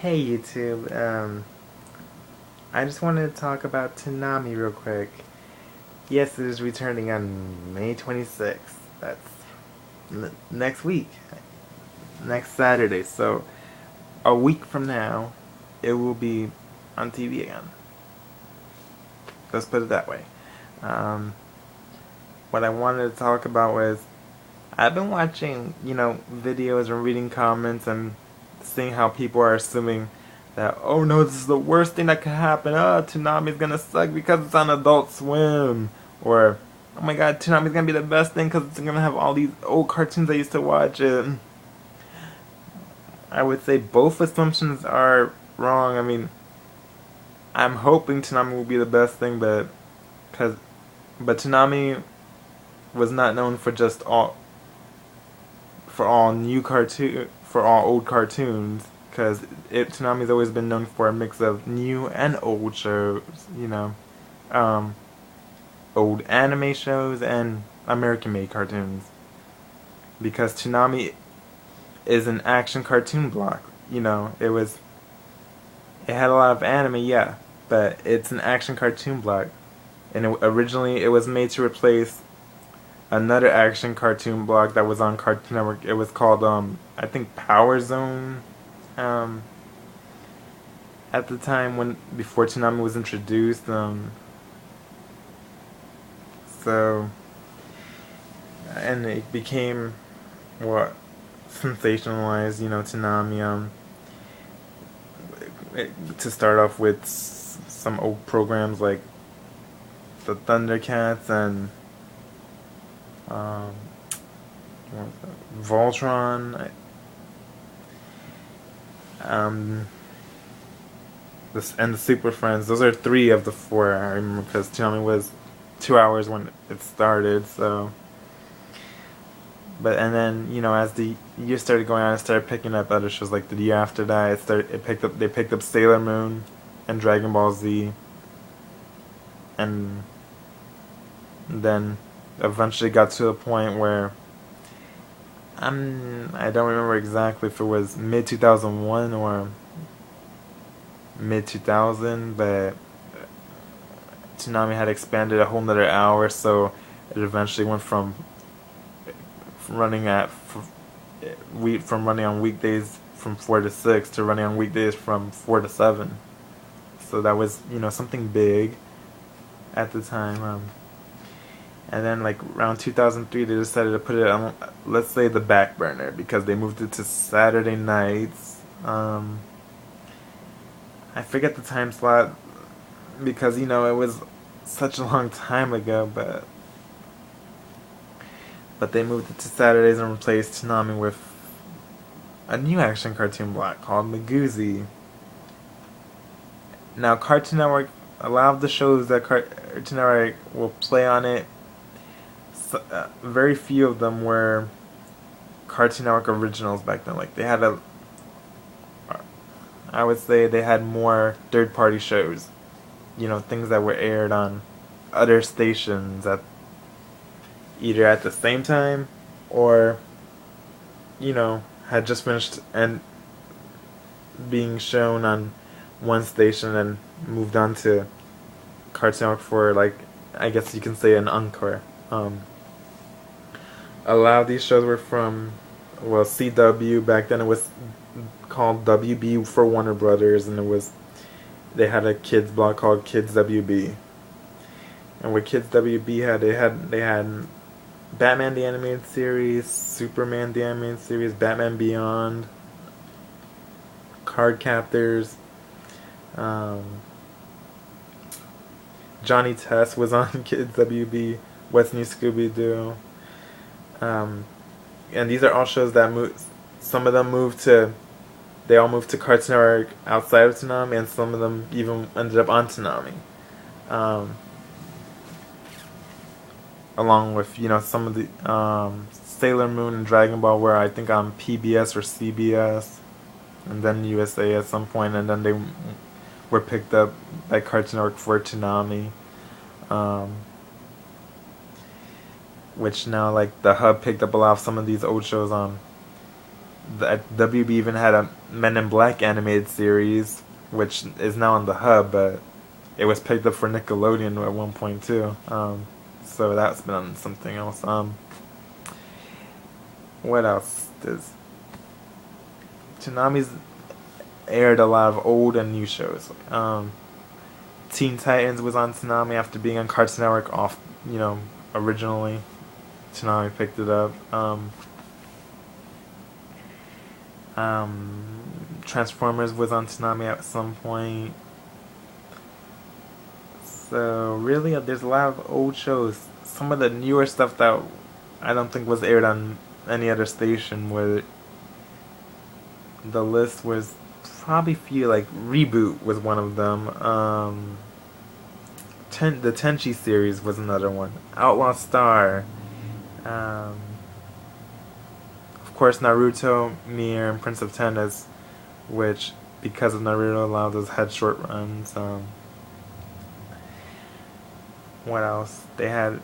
Hey YouTube, I just wanted to talk about Toonami real quick. Yes, it is returning on May 26th. That's next week, next Saturday. So, a week from now, it will be on TV again. Let's put it that way. Um, what I wanted to talk about was I've been watching, videos and reading comments and seeing how people are assuming that, oh no, this is the worst thing that could happen. Oh, Toonami's gonna suck because it's on Adult Swim. Or, oh my god, Toonami's gonna be the best thing because it's gonna have all these old cartoons I used to watch. And I would say both assumptions are wrong. I mean, I'm hoping Toonami will be the best thing, cause, but Toonami was not known for all old cartoons, because Toonami's always been known for a mix of new and old shows, um, old anime shows and American made cartoons, because Toonami is an action cartoon block. It had a lot of anime, yeah, but it's an action cartoon block, and originally it was made to replace another action cartoon block that was on Cartoon Network. It was called I think Power Zone. Um, at the time when before Toonami was introduced. So and it became what sensationalized. Toonami. To start off with some old programs like the Thundercats and um, Voltron. Um, and the Super Friends. Those are three of the four I remember, because Toonami was 2 hours when it started. So, but and then as the year started going on, I started picking up other shows. Like the year after that, they picked up Sailor Moon and Dragon Ball Z, and then eventually got to a point where I don't remember exactly if it was mid 2001 or mid 2000, but Toonami had expanded a whole nother hour, so it eventually went running at from running on weekdays from 4 to 6 to running on weekdays from 4 to 7. So that was something big at the time. And then like around 2003, they decided to put it on, let's say, the back burner, because they moved it to Saturday nights. I forget the time slot because it was such a long time ago, but they moved it to Saturdays and replaced Toonami with a new action cartoon block called Magoozy. Now, Cartoon Network, a lot of the shows that Cartoon Network will play on it, very few of them were Cartoon Network originals back then. Like I would say they had more third-party shows. Things that were aired on other stations at either at the same time or had just finished and being shown on one station and moved on to Cartoon Network for, like, I guess you can say, an encore. A lot of these shows were from, well, CW. Back then it was called WB for Warner Brothers, and they had a kids block called Kids WB. And what Kids WB they had Batman the Animated Series, Superman the Animated Series, Batman Beyond, Card Captors. Johnny Test was on Kids WB. What's New Scooby Doo. And these are all shows that moved. Some of them they all moved to Cartoon Network outside of Toonami, and some of them even ended up on Toonami. Along with some of the Sailor Moon and Dragon Ball were, I think, on PBS or CBS, and then USA at some point, and then they were picked up by Cartoon Network for Toonami. Which now, like, the Hub picked up a lot of some of these old shows on The WB even had a Men in Black animated series, which is now on the Hub, but it was picked up for Nickelodeon at one point too. So that's been on something else. What else does Toonami's aired a lot of old and new shows. Teen Titans was on Toonami after being on Cartoon Network originally. Toonami picked it up. Transformers was on Toonami at some point. So really, there's a lot of old shows. Some of the newer stuff that I don't think was aired on any other station. Where the list was probably few, like Reboot was one of them. The Tenchi series was another one. Outlaw Star. Of course, Naruto, Mir, and Prince of Tennis, which because of Naruto allowed us had short runs. What else? They had,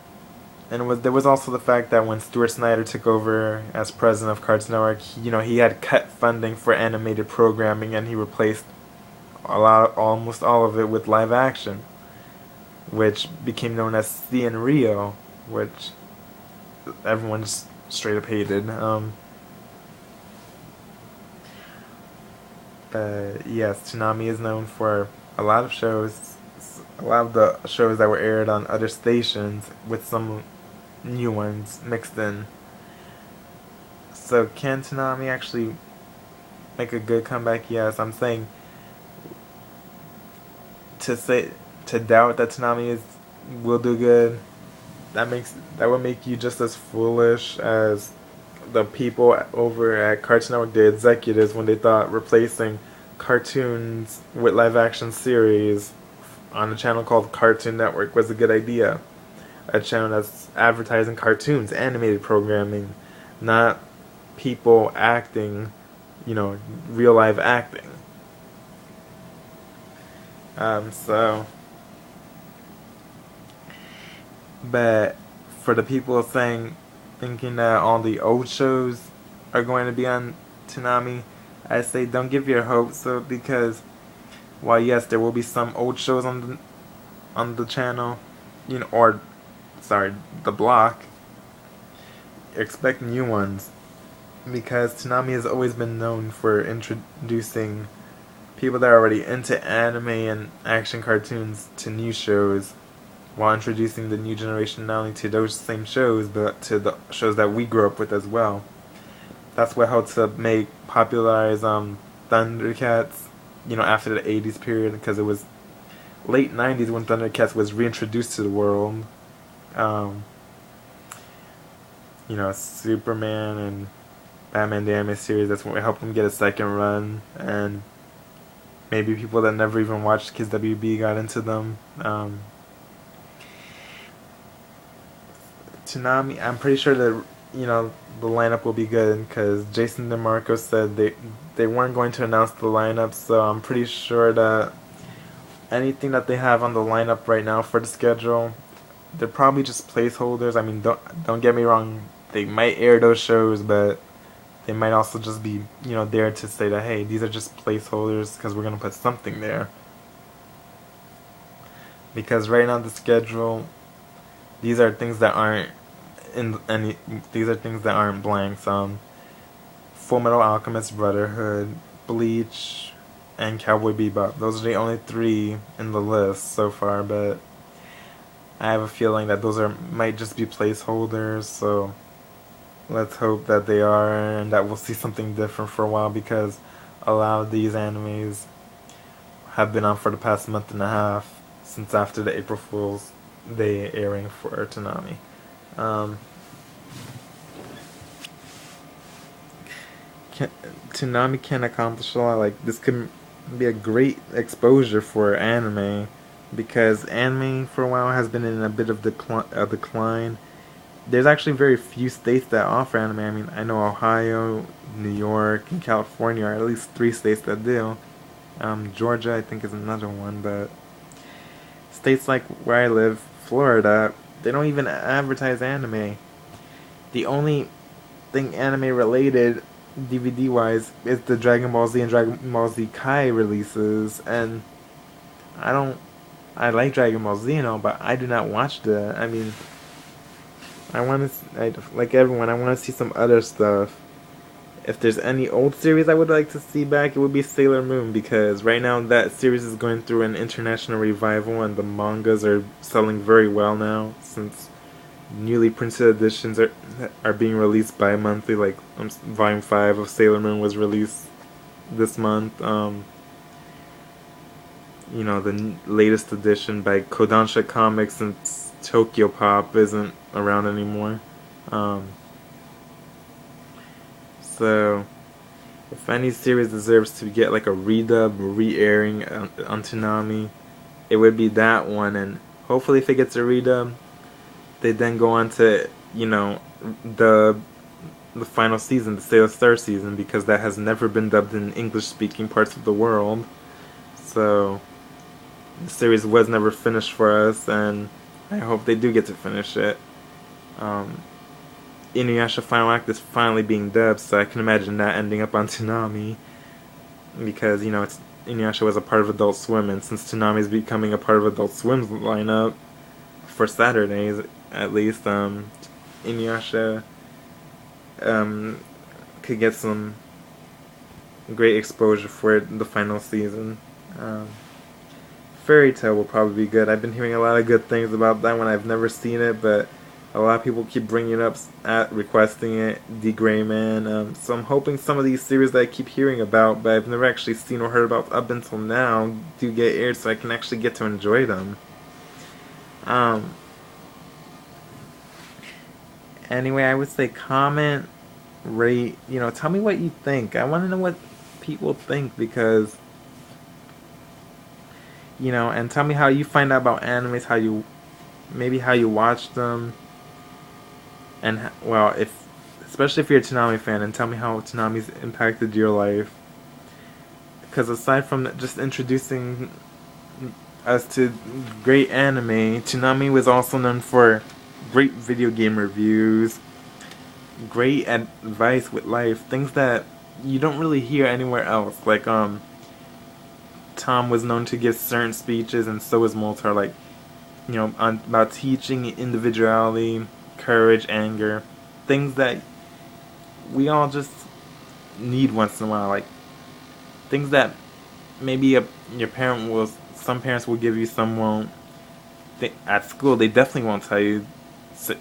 and there was also the fact that when Stuart Snyder took over as president of Cartoon Network, he had cut funding for animated programming, and he replaced almost all of it with live action, which became known as C and Rio, which everyone just straight up hated. Yes, Toonami is known for a lot of shows. A lot of the shows that were aired on other stations with some new ones mixed in. So can Toonami actually make a good comeback? Yes, I'm saying to doubt that Toonami will do good. That would make you just as foolish as the people over at Cartoon Network, the executives, when they thought replacing cartoons with live action series on a channel called Cartoon Network was a good idea. A channel that's advertising cartoons, animated programming, not people acting, real live acting. But for the people thinking that all the old shows are going to be on Toonami, I say don't give your hopes up, because while yes, there will be some old shows on the channel, the block, expect new ones, because Toonami has always been known for introducing people that are already into anime and action cartoons to new shows, while introducing the new generation not only to those same shows, but to the shows that we grew up with as well. That's what helped to popularize Thundercats, after the 80s period, because it was late 90s when Thundercats was reintroduced to the world. Superman and Batman the Anime series, that's what helped them get a second run, and maybe people that never even watched Kids WB got into them. Toonami, I'm pretty sure that the lineup will be good, because Jason DeMarco said they weren't going to announce the lineup, so I'm pretty sure that anything that they have on the lineup right now for the schedule, they're probably just placeholders. I mean, don't get me wrong, they might air those shows, but they might also just be there to say that, hey, these are just placeholders because we're gonna put something there. Because right now the schedule, these are things that aren't these are things that aren't blanks. Full Metal Alchemist Brotherhood, Bleach, and Cowboy Bebop. Those are the only 3 in the list so far, but I have a feeling that those might just be placeholders, so let's hope that they are, and that we'll see something different for a while, because a lot of these animes have been on for the past month and a half, since after the April Fool's Day airing for Toonami. Toonami can accomplish a lot. Like, this could be a great exposure for anime, because anime for a while has been in a bit of decline. There's actually very few states that offer anime. I mean, I know Ohio, New York, and California are at least 3 states that do. Georgia, I think, is another one, but states like where I live, Florida, they don't even advertise anime. The only thing anime related DVD wise, it's the Dragon Ball Z and Dragon Ball Z Kai releases, and I don't. I like Dragon Ball Z and all, but I do not watch that. I mean, I want to, like everyone, I want to see some other stuff. If there's any old series I would like to see back, it would be Sailor Moon, because right now that series is going through an international revival and the mangas are selling very well now, since newly printed editions are being released bi-monthly. Like Volume 5 of Sailor Moon was released this month. The latest edition by Kodansha Comics, since Tokyo Pop isn't around anymore. Um, so, if any series deserves to get like a redub, re-airing on Toonami, it would be that one. And hopefully, if it gets a redub, they then go on to the the final season, the Sailor's third season, because that has never been dubbed in English-speaking parts of the world. So the series was never finished for us, and I hope they do get to finish it. Inuyasha Final Act is finally being dubbed, so I can imagine that ending up on Toonami, because Inuyasha was a part of Adult Swim, and since Toonami is becoming a part of Adult Swim's lineup for Saturdays, at least, Inuyasha could get some great exposure for the final season. Fairy Tail will probably be good. I've been hearing a lot of good things about that one. I've never seen it, but a lot of people keep bringing it up, requesting it. D. Gray Man. So I'm hoping some of these series that I keep hearing about, but I've never actually seen or heard about up until now, do get aired, so I can actually get to enjoy them. Anyway, I would say comment, rate, tell me what you think. I want to know what people think, because and tell me how you find out about animes, how you watch them, and especially if you're a Toonami fan, and tell me how Toonami's impacted your life. Because aside from just introducing us to great anime, Toonami was also known for great video game reviews, great advice with life, things that you don't really hear anywhere else. Like Tom was known to give certain speeches, and so was Moltar, like about teaching individuality, courage, anger, things that we all just need once in a while, like things that maybe your parent will. Some parents will give you, some won't. At school, they definitely won't tell you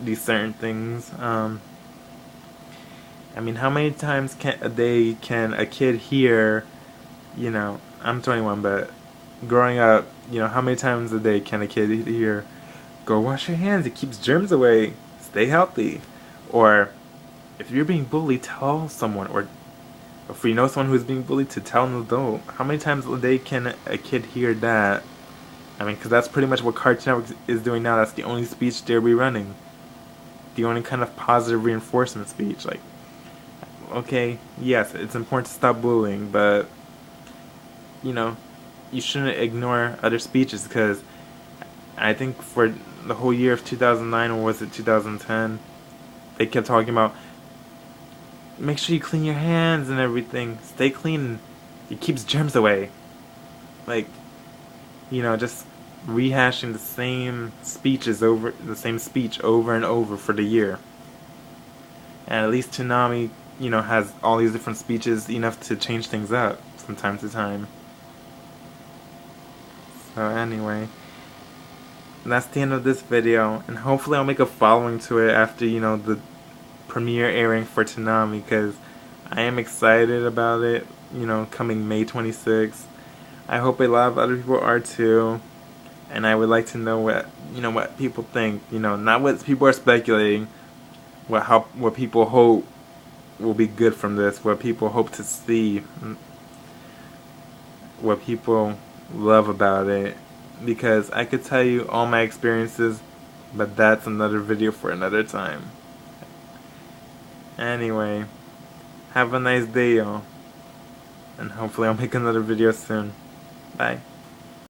these certain things. I mean, how many times a day can a kid hear? I'm 21, but growing up, how many times a day can a kid hear, "Go wash your hands, it keeps germs away, stay healthy," or if you're being bullied, tell someone, or if you know someone who's being bullied, to tell an adult. How many times a day can a kid hear that? I mean, because that's pretty much what Cartoon Network is doing now. That's the only speech they'll be running. The only kind of positive reinforcement speech. Like, okay, yes, it's important to stop bullying, but you shouldn't ignore other speeches, because I think for the whole year of 2009, or was it 2010, they kept talking about, make sure you clean your hands and everything, stay clean, it keeps germs away. Like, just rehashing the same speech over and over for the year. And at least Toonami, has all these different speeches, enough to change things up from time to time. So anyway, that's the end of this video, and hopefully I'll make a following to it after, the premiere airing for Toonami, because I am excited about it, coming May 26th. I hope a lot of other people are too, and I would like to know what people think, not what people are speculating, what people hope will be good from this, what people hope to see, what people love about it, because I could tell you all my experiences, but that's another video for another time. Anyway, have a nice day, y'all, and hopefully I'll make another video soon. Bye.